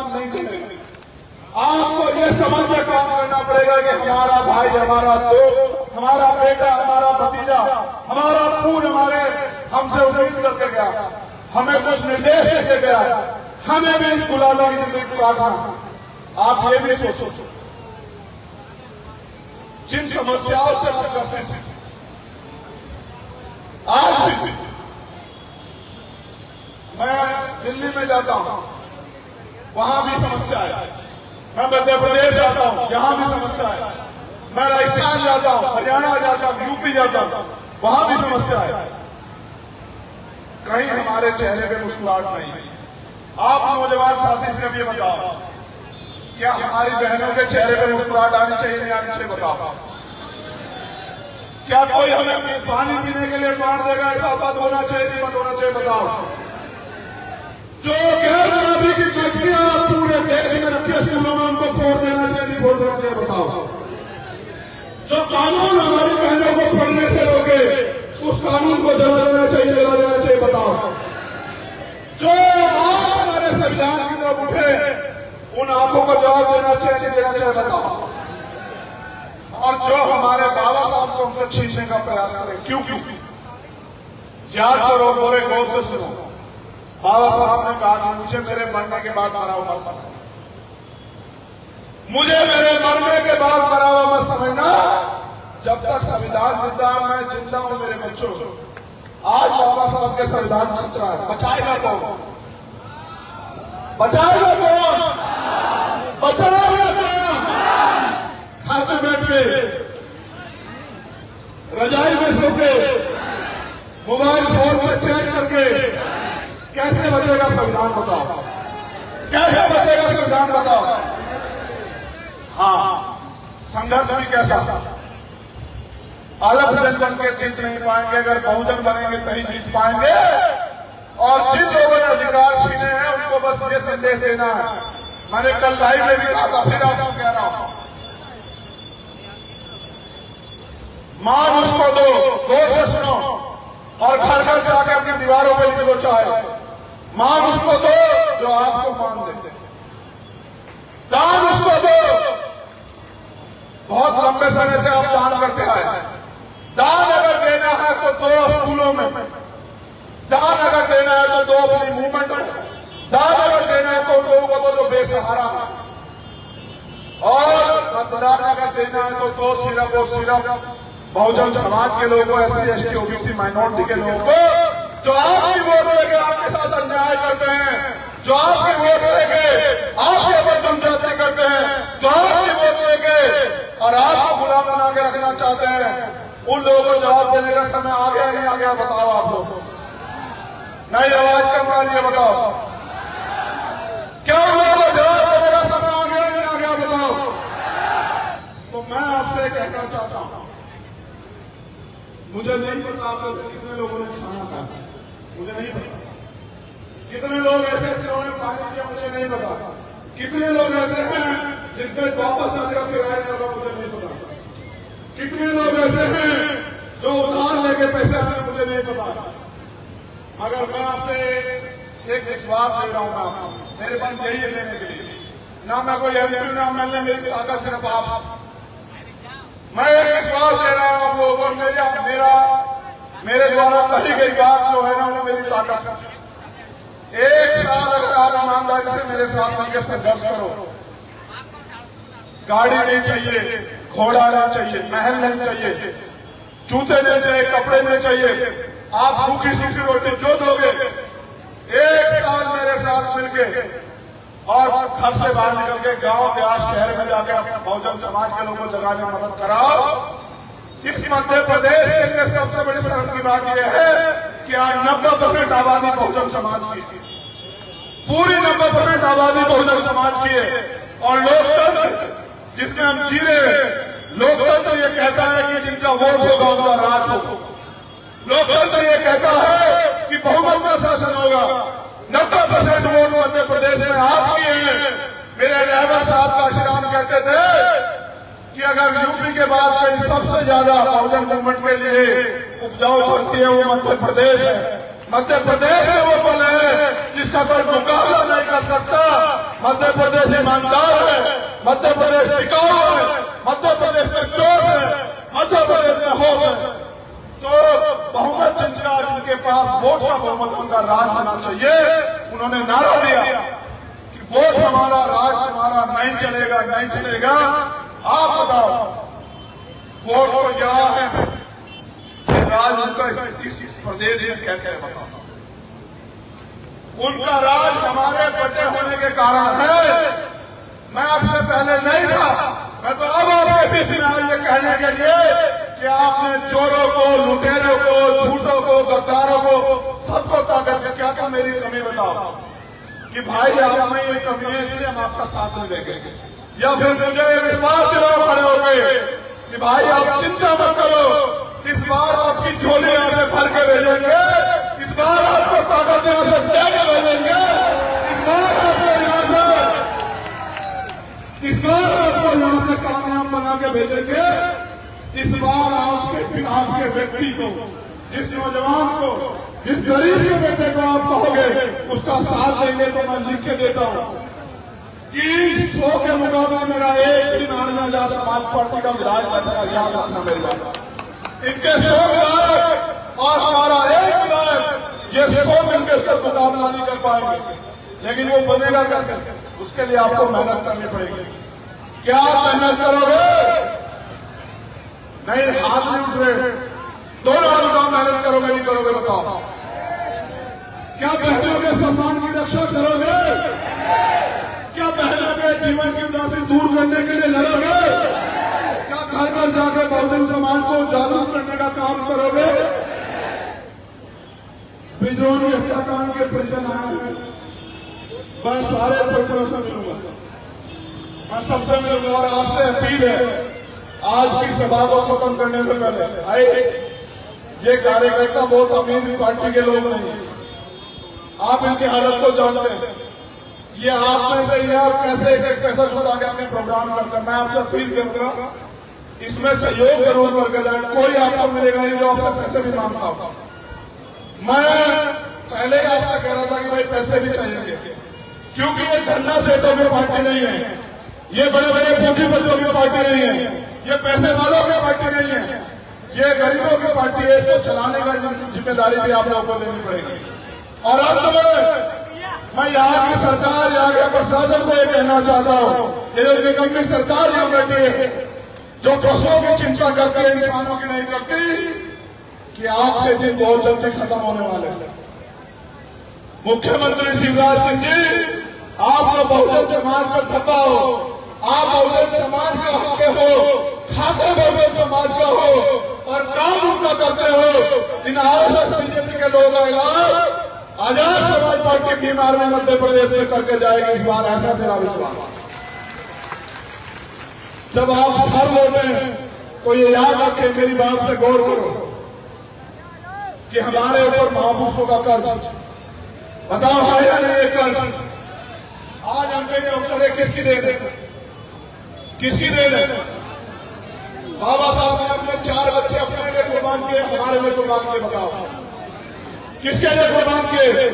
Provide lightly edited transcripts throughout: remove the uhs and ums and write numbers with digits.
काम नहीं चलेगा। आपको ये समझ के काम करना पड़ेगा कि हमारा भाई, हमारा दोस्त, हमारा बेटा, हमारा भतीजा, हमारा खून हमारे हमसे उम्मीद करके गया, हमें कुछ निर्देश देके गया, हमें भी इस गुलामी की जिंदगी काटना। आप ये भी सोचो, जिन समस्याओं से हम ग्रसित हैं, आज भी मैं दिल्ली में जाता हूं, वहां भी समस्या है। मैं मध्य प्रदेश जाता हूं, यहां भी समस्या है। मैं राजस्थान जाता हूं, हरियाणा जाता हूं, यूपी जाता हूं, वहां भी समस्या है। कहीं हमारे चेहरे पे मुस्कुराहट नहीं है। आप नौजवान साथी सिर्फ ये बताओ, क्या हमारी बहनों के चेहरे पे मुस्कुराहट आनी चाहिए, नहीं आनी चाहिए? बताओ। क्या कोई हमें पानी पीने के लिए मार देगा, ऐसा मत होना चाहिए, नहीं मत होना चाहिए? बताओ। जो गैर गुलाबी की फैक्ट्रियां पूरे देश में रखी है स्कूलों में, उनको फोड़ देना चाहिए, नहीं फोड़ देना चाहिए? बताओ। जो कानून हमारी बहनों को पढ़ने से रोके, उस कानून को जला देना चाहिए, जला देना चाहिए? बताओ। जो आज हमारे संविधान की तरफ उठे, उन आंखों को जवाब देना चाहिए, नहीं देना चाहिए? बताओ। और जो हमारे बाबा साहब को हमसे छीनने का प्रयास करें, क्यों? याद करो, बोले गौर से सुनो। बाबा साहब ने कहा कि मुझे मेरे मरने के बाद मरा हुआ मत समझना, मुझे मेरे मरने के बाद मरा हुआ मत समझना। जब तक संविधान जिंदा है, मैं जिंदा हूं मेरे बच्चों। आज बाबा साहब के संविधान खतरा है, बचाएगा कौन? बचाएगा कौन? बचाएगा कौन? घर में बैठ के, रजाई में सो के, मोबाइल फोन पर चैट करके कैसे बचेगा संविधान? बताओ। कैसे बचेगा संविधान? बताओ। हाँ, संघर्ष भी कैसा? अलग जन के जीत नहीं पाएंगे, अगर बहुजन बनेंगे तभी जीत पाएंगे। और जिन लोगों ने अधिकार छीने हैं, उनको बस ये संदेश देना है। मैंने कल लाइव में भी कहा था, फिर आपको कह रहा हूं, मान उसको दो, गौर से सुनो, और घर घर जाके अपनी दीवारों पर लिख दो चाहे। मान उसको दो जो आपको मान दे, दान उसको दो। बहुत लंबे समय से आप दान करते आए। दान अगर देना है तो दो स्कूलों में, दान अगर देना है तो दो अपनी मूवमेंट में, दान अगर देना है तो लोगों को जो बेसहारा है, और मतदान अगर देना है तो दो सिर्फ और सिर्फ बहुजन समाज के लोगों, SC ST OBC माइनॉरिटी के लोगों को, जो आपकी वोट लेके आपके साथ अन्याय करते हैं, जो आपकी वोट लेके आपके ऊपर जनजाति करते हैं, जो आपकी वोट लेके और आपको गुलाम बना के रखना चाहते हैं, उन लोगों को जवाब देने का समय आ गया, नहीं आ गया? बताओ आप लोग। नहीं, आवाज कम आ रही है, बताओ। क्या उन लोगों को जवाब देने का समय आ गया, नहीं आ गया? बताओ। तो मैं आपसे कहना चाहता हूं, मुझे नहीं पता आप लोग कितने लोगों ने खाना खाया, मुझे नहीं पता। कितने लोग ऐसे जिन्होंने पानी किया, मुझे नहीं पता। कितने लोग ऐसे हैं जिनके वापस आने का किराया नहीं होगा, मुझे नहीं पता। कितने लोग ऐसे हैं जो उधार लेके पैसे आए, मुझे नहीं पता। मगर मैं आपसे एक विश्वास दे रहा हूं, आपको मेरे पास यही है देने के लिए। ना मैं कोई MP, ना मैंने, मेरी ताकत सिर्फ आप। मैं एक विश्वास दे रहा हूं आप लोगों को, मेरे द्वारा कही गई बात जो है ना, वो मेरी ताकत है। एक साल अगर आप ईमानदारी से मेरे साथ मिलकर संघर्ष करो, गाड़ी नहीं चाहिए, घोड़ा नहीं चाहिए, महल नहीं चाहिए, जूते नहीं चाहिए, कपड़े नहीं चाहिए, आप भूखी सूखी रोटी जो दोगे, एक साल मेरे साथ मिलके और घर से बाहर निकल के गांव देहात शहर में जाके बहुजन समाज के लोगों को जगाने में मदद कराओ। इस मध्य प्रदेश के लिए सबसे बड़ी शर्म की बात यह है कि आज 90% आबादी बहुजन समाज की, पूरी 90% आबादी बहुजन समाज की है। और लोकतंत्र जिसमें हम जी रहे हैं, लोकतंत्र ये कहता है कि जिनका वोट होगा उनका राज होगा। लोकतंत्र ये कहता है कि बहुमत का शासन होगा। 90% वोट मध्य प्रदेश में आपकी है। मेरे रहबर साहब काशीराम कहते थे कि अगर यूपी के बाद कहीं सबसे ज्यादा बहुजन मूवमेंट के लिए उपजाऊ धरती है, वो मध्य प्रदेश है। मध्य प्रदेश में वो पल है जिसका कोई मुकाबला नहीं कर सकता। मध्य प्रदेश ईमानदार है, मध्य प्रदेश टिकाऊ है, मध्य प्रदेश में जोश है, मध्य प्रदेश में होश है। तो बहुमत जिनके पास वोट का बहुमत, उनका राज होना चाहिए। उन्होंने नारा दिया कि वोट हमारा, राज हमारा, नहीं चलेगा, नहीं चलेगा। आप बताओ, वोट तो यहाँ है, राज उनका इस प्रदेश में कैसे है बताओ? उनका राज हमारे बटे होने के कारण है। मैं आपसे पहले नहीं था, मैं तो अब आपके बीच में आया ये कहने के लिए कि आपने चोरों को, लुटेरों को, झूठों को, गद्दारों को, सबको ताकत है। क्या क्या मेरी कमी बताओ कि भाई आप में ये कमी है इसलिए हम आपका साथ नहीं देंगे, या फिर मुझे विश्वास दिलाओ खड़े हो गए कि भाई आप चिंता मत करो, इस बार आपकी झोली यहाँ से भर के भेजेंगे, इस बार आपको ताकत यहाँ से देके भेजेंगे, इस बार आपको यहाँ से कामयाब बना के भेजेंगे। इस बार आपके व्यक्ति को, जिस नौजवान को, जिस गरीब के बेटे को आप कहोगे उसका साथ देंगे, तो मैं लिख के देता हूँ कि 100 के मुकाबले मेरा एक ही नारायण आजाद समाज पार्टी का विधायक बैठेगा। याद रखना मेरी बात। इनके 100 विधायक और हमारा एक विधायक, ये 100 मिलकर इसका मुकाबला नहीं कर पाएंगे। लेकिन वो बनेगा कैसे? उसके लिए आपको मेहनत करनी पड़ेगी। क्या आप मेहनत करोगे? नहीं, हाथ नहीं उठ रहे, दोनों हाथ उठाओ। मेहनत करोगे नहीं करोगे बताओ? क्या बहनों के सम्मान की रक्षा करोगे? क्या बहनों के जीवन की उदासी दूर करने के लिए लड़ोगे? क्या घर घर जाकर बहुजन समाज को जागरूक करने का काम करोगे? बिजनौर हत्याकांड के परिजन आए हैं, मैं सारे परिजनों से मिलूंगा, मैं सबसे मिलूंगा और आपसे अपील है, आज की सभा को खत्म करने से पहले आए, ये कार्यकर्ता बहुत अमीर पार्टी के लोग नहीं, आप इनकी हालत को जानते हैं। ये आप में से यार कैसे एक पैसा छुड़ा के अपने प्रोग्राम करते हैं। मैं आपसे अपील करूंगा, इसमें सहयोग जरूर करके जाए। कोई आपको मिलेगा नहीं जो आपसे पैसे भी मांगता हो। मैं पहले ही आपसे कह रहा था कि भाई पैसे भी चाहिए, क्योंकि ये धंधा सेठों की पार्टी नहीं है, ये बड़े बड़े पूंजीपतियों की पार्टी नहीं है, ये पैसे वालों की पार्टी नहीं है, ये गरीबों की पार्टी है। इसको चलाने का जिम्मेदारी भी आप लोगों को लेनी पड़ेगी। और अंत में मैं यहाँ की सरकार, यहाँ के प्रशासन को ये कहना चाहता हूँ, ये जो निगम की सरकार यहाँ बैठी है, जो पशुओं की चिंता करती है, इंसानों की नहीं करती, कि आपके दिन बहुत जल्दी खत्म होने वाले हैं। मुख्यमंत्री शिवराज सिंह जी, आप तो बहुजन समाज का धब्बा हो, आप बहुजन समाज का हक हो, खाते बहुजन समाज का हो और काम उनका करते हो। इन आरएसएस बीजेपी के लोग आएगा, आजाद समाज पार्टी बीमार में मध्य प्रदेश में करके जाएगी इस बार, ऐसा मेरा विश्वास। जब आप घर लौटे तो ये याद रखें, मेरी बात से गौर करो कि हमारे ऊपर महापुरुषों का कर्ज, बताओ है या नहीं ये कर्ज? आज हमने के अवसर किसकी दे दे, किसकी दे दे? बाबा साहब ने अपने 4 बच्चे अपने लिए कुर्बान किए, हमारे लिए कुर्बान किए। बताओ किसके लिए कुर्बान किए?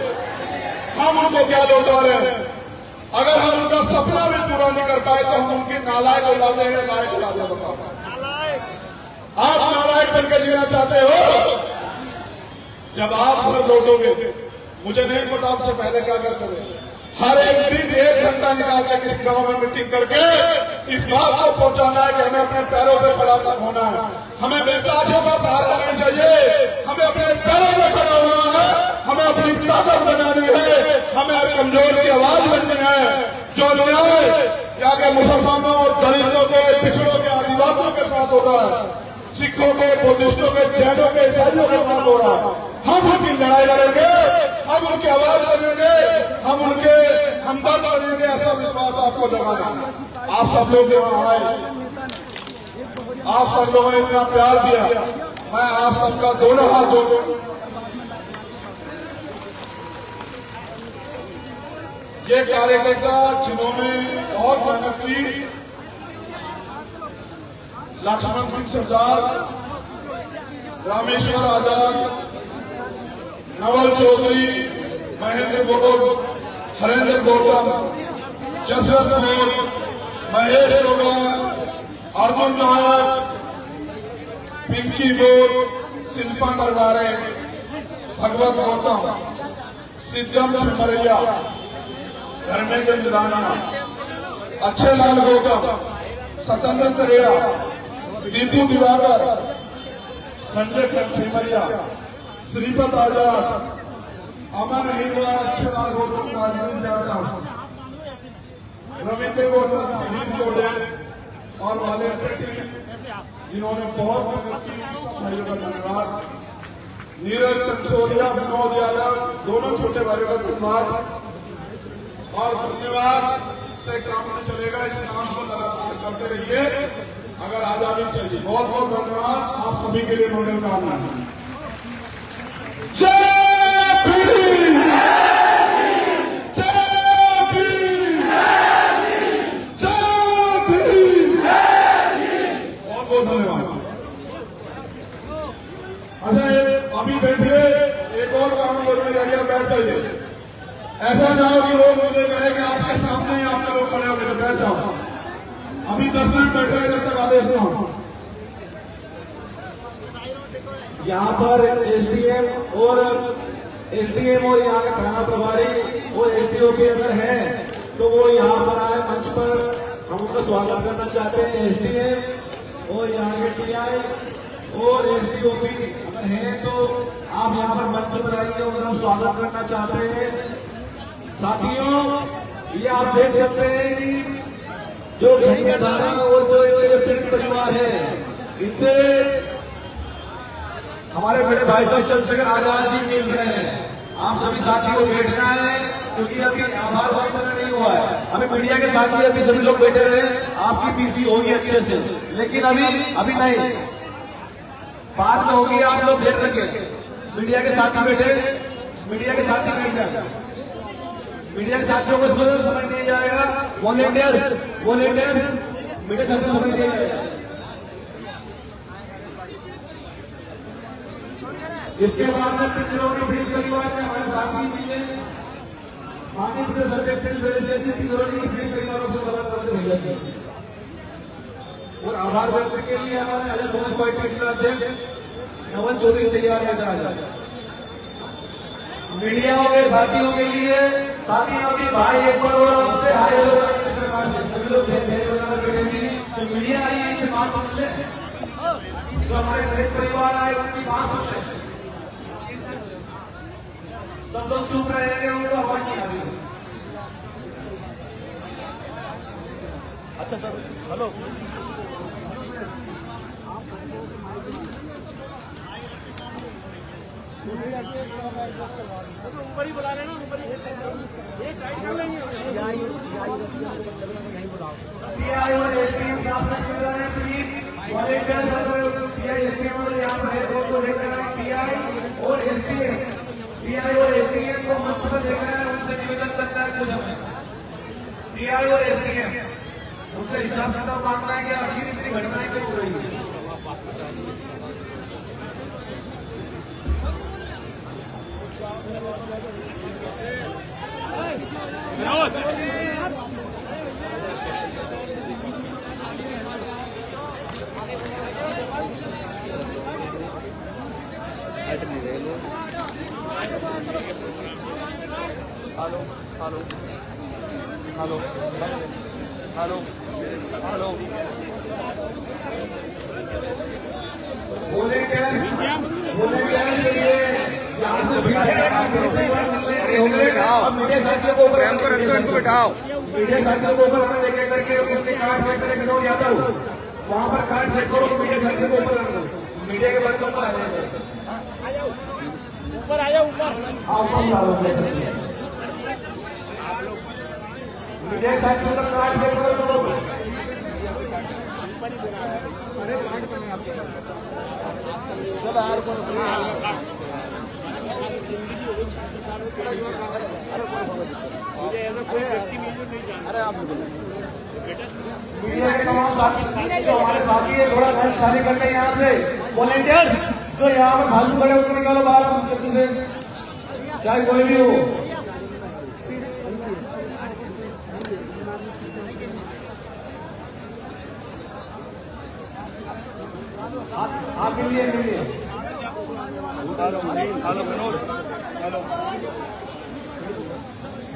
हम उनको क्या लौटा रहे हैं? अगर हम उनका सपना भी पूरा नहीं कर पाए तो हम उनकी नालायक औलादे हैं, लायक औलादे। बताओ आप नालायक बनकर जीना चाहते हो? जब आप घर लौटोगे, मुझे नहीं पता आपसे पहले क्या करते थे, हर एक दिन 1 घंटा निकाल के किस गांव में मीटिंग करके इस बात को पहुंचाना है कि हमें अपने पैरों पे खड़ा होना है, हमें बेसाजियों का सहारा नहीं चाहिए, हमें अपने पैरों पे खड़ा होना है, हमें अपनी ताकत बनानी है, हमें कमजोर की आवाज बननी है। जो न्याय यहाँ के मुसलमानों और दलितों के, पिछड़ों के, आदिवासियों के साथ हो रहा है, सिखों के, बुद्धिस्टों के, जैनों के, ईसाइयों के साथ हो रहा है, हम उनकी लड़ाई लड़ेंगे, हम उनकी आवाज बनेंगे, हम उनके हमदर्द बनेंगे। ऐसा विश्वास आपको जगाना। आप सब लोग यहाँ आए, आप सब लोगों ने इतना प्यार दिया, मैं आप सबका दोनों हाथ जोड़ूं। ये कार्यकर्ता जिन्होंने बहुत मेहनत की, लक्ष्मण सिंह सरदार, रामेश्वर आजाद, नवल चौधरी, महेंद्र गौतम, हरेंद्र गौतम, जसरत बोल, महेश लोगा, अर्जुन नायक, पिंकी बोल, शिल्पा नरवारे, भगवत गौतम, सिद्धम मरैया, धर्मेंद्र निदाना, अच्छे लाल गौतम, सत्येंद्र तरेया, दीपू दिवाकर, संजय खिमरिया, श्रीपत आजाद, अमन हिरवा, अच्छे लाल गौतम, राजवीर यादव, रविंद्र गौतम, सुधीर गोडे और वाले जिन्होंने बहुत मेहनत की, भाइयों का धन्यवाद। नीरज कंसोलिया, विनोद यादव, दोनों छोटे भाइयों का धन्यवाद और धन्यवाद से काम नहीं चलेगा। इस काम को लगातार करते रहिए अगर आजादी चाहिए। बहुत बहुत धन्यवाद आप सभी के लिए। नोडल कामना। जय भीम, जय भीम, जय भीम। बहुत बहुत धन्यवाद। अच्छा, अभी बैठे, एक और काम जरूरी है, बैठ जाइए। ऐसा जाओ कि लोग मुझे कहे कि आपके सामने ही आप लोग खड़े होकर बैठ जाओ। अभी 10 मिनट बैठे हैं जब तक आदेश ना हो। यहाँ पर एसडीएम और यहाँ का थाना प्रभारी और एसडीओपी अगर है तो वो यहाँ पर आए मंच पर। हम उनका स्वागत करना चाहते हैं। एसडीएम और यहाँ के टीआई और एसडीओपी अगर हैं तो आप यहाँ पर मंच पर आइए, उनका हम स्वागत करना चाहते हैं। साथियों, ये आप देख सकते हैं कि जो घनियाधारा और जो ये फिल्म परिवार है, इनसे हमारे बड़े भाई साहब चंद्रशेखर आजाद जी मिल रहे हैं। आप सभी साथियों को बैठना है क्योंकि अभी आभार वार्ता नहीं हुआ है। अभी मीडिया के साथी अभी सभी लोग बैठे रहे, आपकी पीसी होगी अच्छे से, लेकिन अभी नहीं, बाद में होगी। आप लोग देख सके मीडिया के साथी बैठे, मीडिया के साथी बैठ जाएगा, मीडिया के साथियों को समझ दिया जाएगा। वॉलेंटियर्स मीडिया साथियों को समझ दिया जाएगा। इसके बाद में पिंजरों की परिवार के हमारे साथी भी हैं, माननीय प्रदेश अध्यक्ष पिंजरों की परिवारों से भैया और आभार व्यक्त के लिए हमारे अलग समाज पार्टी के अध्यक्ष नवल चौधरी तैयार है। मीडिया के साथियों के लिए, साथियों के भाई एक बार और आपसे हाय तो मीडिया आई इनसे बात सुन ले, जो हमारे गरीब परिवार आए उनकी बात सुन ले। सब लोग चुप रहेंगे, उनको आवाज नहीं आ रही। अच्छा सर, हेलो। ऊपर ही बुला लेना, ऊपर ही एक साइड कर लेंगे। पीआई और एसपीएम साहब से मिल रहे हैं, प्लीज वॉलेंटियर पीआई एसपीएम और यहाँ पर को लेकर आए। पीआई और एसपीएम को मंच पर लेकर आए, उनसे निवेदन करता है कुछ हमें। पीआई और एसपीएम उनसे हिसाब किताब मांगना है कि आखिर इतनी घटनाएं क्यों हो रही है। हेलो मीडिया साथियों को बिठाओ। मीडिया साथियों को ऊपर आने लेके करके उनके कार्ड चेक करें। विनोद यादव वहां पर कार्ड चेक करो, मीडिया साथियों को ऊपर आने दो। मीडिया के बंद ऊपर आ जाए, ऊपर आ जाओ, मीडिया साथियों का कार्ड चेक करो। चलो यार अरे आप मीडिया के तमाम साथी जो हमारे साथी है, थोड़ा मंच खाली करते हैं यहाँ से। वॉलेंटियर्स जो यहाँ पर फालतू खड़े होकर निकालो बाहर जल्दी से, चाहे कोई भी हो। आप मिलिए।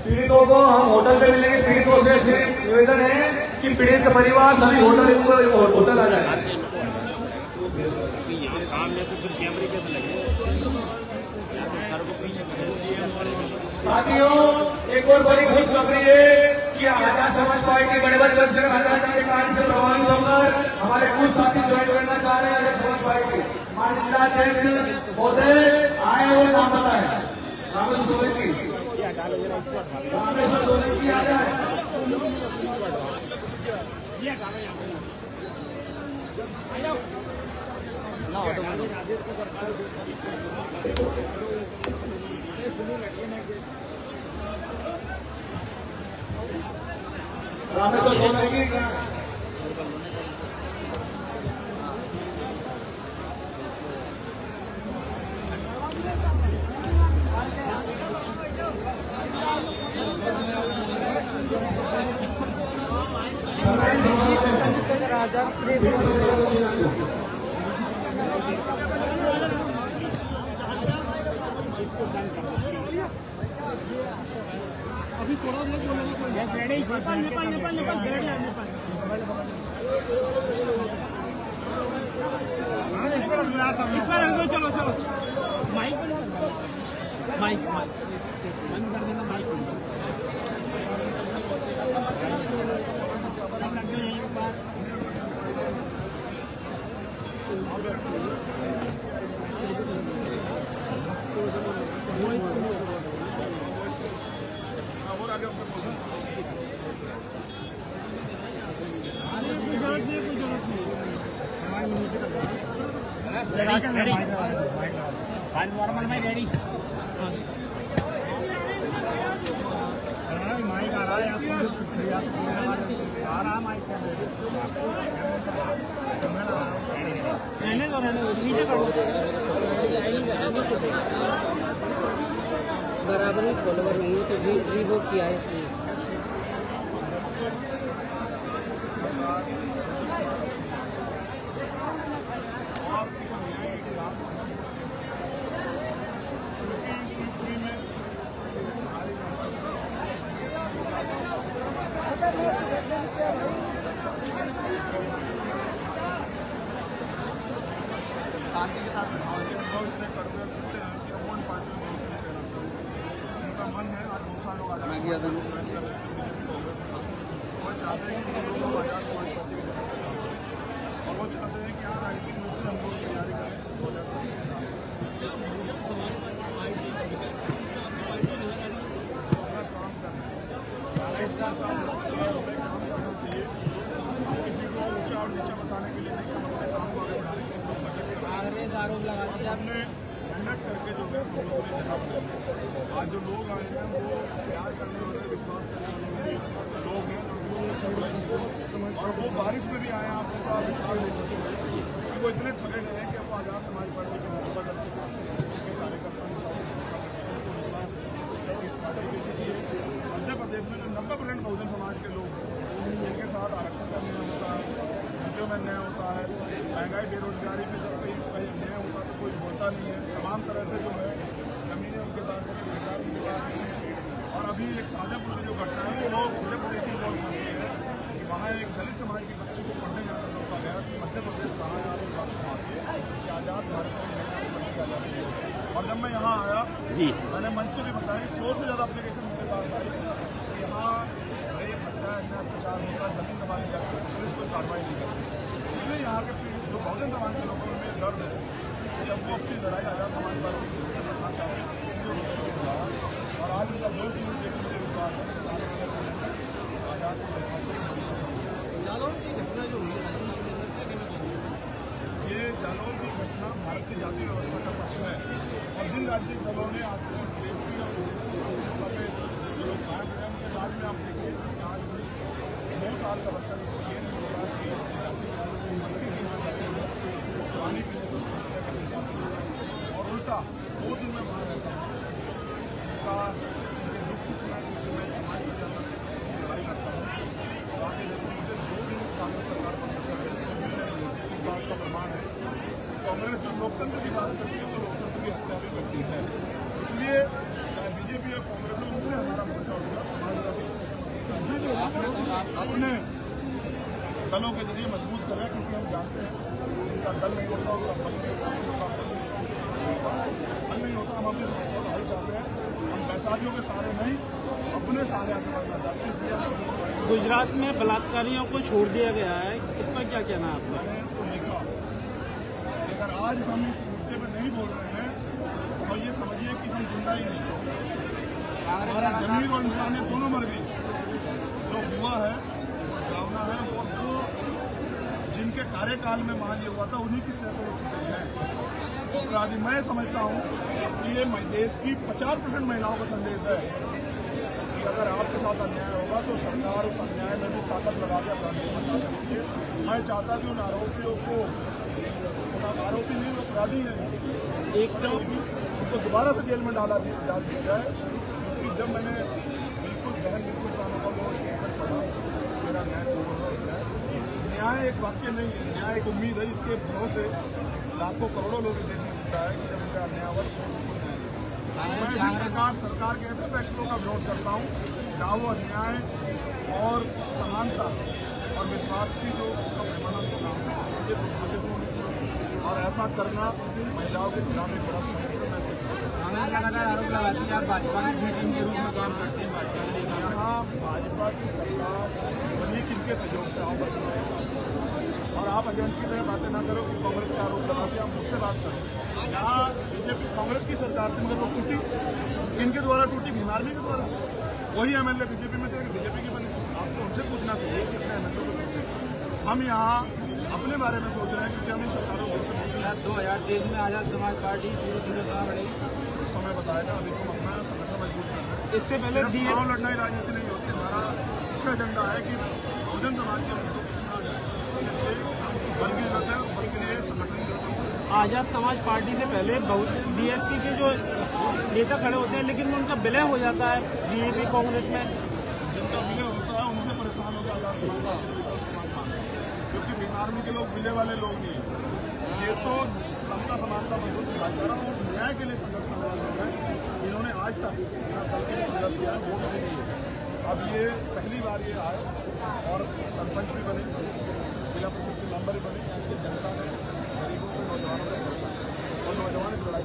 पीड़ितों को हम होटल पे मिलेंगे। पीड़ितों से सिर्फ निवेदन है कि पीड़ित परिवार सभी होटल आ जाए। सामने से फिर कैमरे कैसे लगे सर को पीछे साथियों, एक और बड़ी खुशखबरी है कि आजाद समाज पार्टी बड़े चंद्रशेखर आजाद जी के कार्य से प्रभावित होकर हमारे कुछ साथी ज्वाइन करना चाह रहे हैं आजाद समाज पार्टी। माननीय जिलाध्यक्ष महोदय आए और नाम बताए। रामेश्वर सोलंकी आ जाए। रामेश्वर सोलंकी चंद्रशेखर आजाद प्रेस अभी थोड़ा देर नेपाल चलो चलो माइक माइक बंद कर देना माइक नॉर्मल में रेडी माइक आ रहा है आ रहा माइक रहने दो नीचे करो बराबर में फॉलोवर नहीं तो रीवोक किया है इसलिए शांति के साथ उनका मन है आज बहुत सारे लोग आजाद वो चाहते हैं कि लोग आजाद समाज और वो चाहते हैं कि यहाँ राजनीतिक रूप से हम लोग तैयारी करें 2025 का काम करना चाहिए। किसी को ऊंचा और नीचा बताने के लिए नहीं, हम अपने काम को आगे बढ़ाने के लिए आरोप लगा दिया हमने मेहनत करके जो है हम लोगों ने जगह आज जो लोग आए हैं वो प्यार करने वाले विश्वास करने वाले लोग हैं और वो बारिश में भी आए आप लोग विश्वास देख सकते हैं कि वो इतने थके गए हैं कि वो आजाद समाज पार्टी का भरोसा करते हैं कार्यकर्ता इस पार्टी के लिए मध्य प्रदेश में जो 90% बहुजन समाज के लोग हैं जिनके साथ आरक्षण का निर्णय होता है, नीतियों में न्याय होता है, महंगाई बेरोजगारी में जब कहीं न्याय होता है तो कोई बोलता नहीं है। तमाम तरह से जो है जमीनें उनके पास रोजगार उनके पास नहीं है। और अभी एक शाजापुर की जो घटना है वो मध्य प्रदेश की बहुत खाती है कि वहाँ एक दलित समाज की बच्ची को पढ़ने जाकर रोका गया कि मध्य प्रदेश कहाँ है आप बात आती है कि आज़ाद भारत में आज़ादी है। और जब मैं यहाँ आया जी मैंने मंच से भी बताया कि 100 से ज़्यादा एप्लीकेशन मेरे पास आई। यहाँ रेप हत्या अत्याचार होता, जमीन दबाने जाती है, पुलिस कोई कार्रवाई नहीं करती। इसलिए यहाँ के जो बहुजन समाज के लोगों में दर्द है जब वो अपनी लड़ाई आज़ाद समाज पार्टी से लड़ना चाहते हैं इसलिए और आज उनका जोश देखने मुझे विश्वास है आज़ाद ये जालौर की घटना भारत की जातीय व्यवस्था का सच है और जिन राजनीतिक दलों ने आज देश की और देश की संस्कृति पे जो लोग कायम रहे उनके राज में आप देखिए आज भी 9 साल का बच्चा जिसको ये नहीं होगा कि पानी पीने को और उल्टा 2 दिन में वहाँ रहता हूँ उनका दुख सुखना क्योंकि मैं समाज से ज़्यादा लड़ाई करता हूँ और आगे मुझे 2 दिन कांग्रेस सरकार पर इस बात का प्रमाण है कांग्रेस लोकतंत्र की बात करती है तो लोकतंत्र की हत्या भी करती है। इसलिए चाहे बीजेपी या कांग्रेस हो, उनसे हमारा भरोसा होगा समाजवादी अपने दलों के जरिए मजबूत करें, क्योंकि हम जानते हैं इनका दल नहीं होता और बल नहीं होता। हम अपनी समस्या का हल चाहते हैं, हम वैसाखियों के सहारे नहीं अपने सहारे आगे बढ़ना चाहते हैं। इसलिए गुजरात में बलात्कारियों को छोड़ दिया गया है, इस पर क्या कहना है आपका? मैंने तो लिखा, अगर आज हम इस मुद्दे पर नहीं बोल रहे हैं तो ये समझिए कि हम जिंदा ही नहीं। हमारा जमीन और इंसानियत दोनों मर गई। जो हुआ है डरावना है, वो जिनके कार्यकाल में मान लिया हुआ था उन्हीं की सैकड़ों छुट्टी है। तो अपराधी मैं समझता हूँ कि ये देश की 50% महिलाओं का संदेश है कि अगर आपके साथ अन्याय होगा तो सरकार उस अन्याय में भी ताकत लगा के अपराधियों को बचा सकती है। मैं चाहता कि उन आरोपियों को, आरोपी नहीं वो अपराधी है, एक तो उनको दोबारा से जेल में डाल दिया जाए। क्योंकि जब मैंने बिल्कुल कानों का वो स्टेटमेंट पढ़ा, मेरा न्याय पूर्ण है। न्याय एक वाक्य नहीं है, न्याय एक उम्मीद है। इसके भरोसे लाखों करोड़ों लोग देश में जीता है कि जब उनका अन्याय हुआ मैं सरकार के ऐसे फैसलों का विरोध करता हूँ जहाँ वो अन्याय और समानता और विश्वास की जो पैमाना को काम है ये प्रभावित हो, और ऐसा करना महिलाओं के खिलाफ एक बड़ा संघर्ष है। लगातार आरोप लगाती है आप भाजपा की बी टीम के रूप में काम करते हैं। भाजपा के लिए यहाँ भाजपा की सरकार बनी किनके सहयोग से आओ बस, और आप एजेंट की तरह बातें ना करो कि कांग्रेस के आरोप लगाते आप मुझसे बात करें। यहाँ बीजेपी कांग्रेस की सरकार थी मगर वो टूटी, इनके द्वारा टूटी, भीम आर्मी के द्वारा। वही एमएलए बीजेपी में थे, बीजेपी की बनी। आपको उनसे पूछना चाहिए कि अपने एमएलए को सोचें। हम यहाँ अपने बारे में सोच रहे हैं क्योंकि हम इन सरकारों को 2023 में आजाद समाज पार्टी पूरी संगठन बढ़ेगी। कुछ समय बताएगा, अभी तो हम अपना संगठन मजबूत कर रहे हैं। इससे पहले चुनाव लड़ना ही राजनीति नहीं होती। हमारा मुख्य एजेंडा है कि बहुजन समाज के बल की जरूरत है, बल के लिए संगठन की जरूरत है। आजाद समाज पार्टी से पहले बीएसपी के जो नेता खड़े होते हैं, लेकिन उनका विलय हो जाता है बीजेपी कांग्रेस में। जिनका विलय होता है उनसे परेशान होकर आजाद समाज क्योंकि भीम आर्मी के लोग विलय वाले लोग नहीं हैं। ये तो समता समानता मजबूत भाईचारा और न्याय के लिए संघर्ष करने वाले लोग हैं। इन्होंने आज तक बिना दल के संघर्ष किया है, वोट नहीं दिए। अब ये पहली बार ये आए और सरपंच भी बने, जिला परिषद की मेंबर भी बने। जनता ने, गरीबों को, नौजवानों को भरोसा और नौजवान की लड़ाई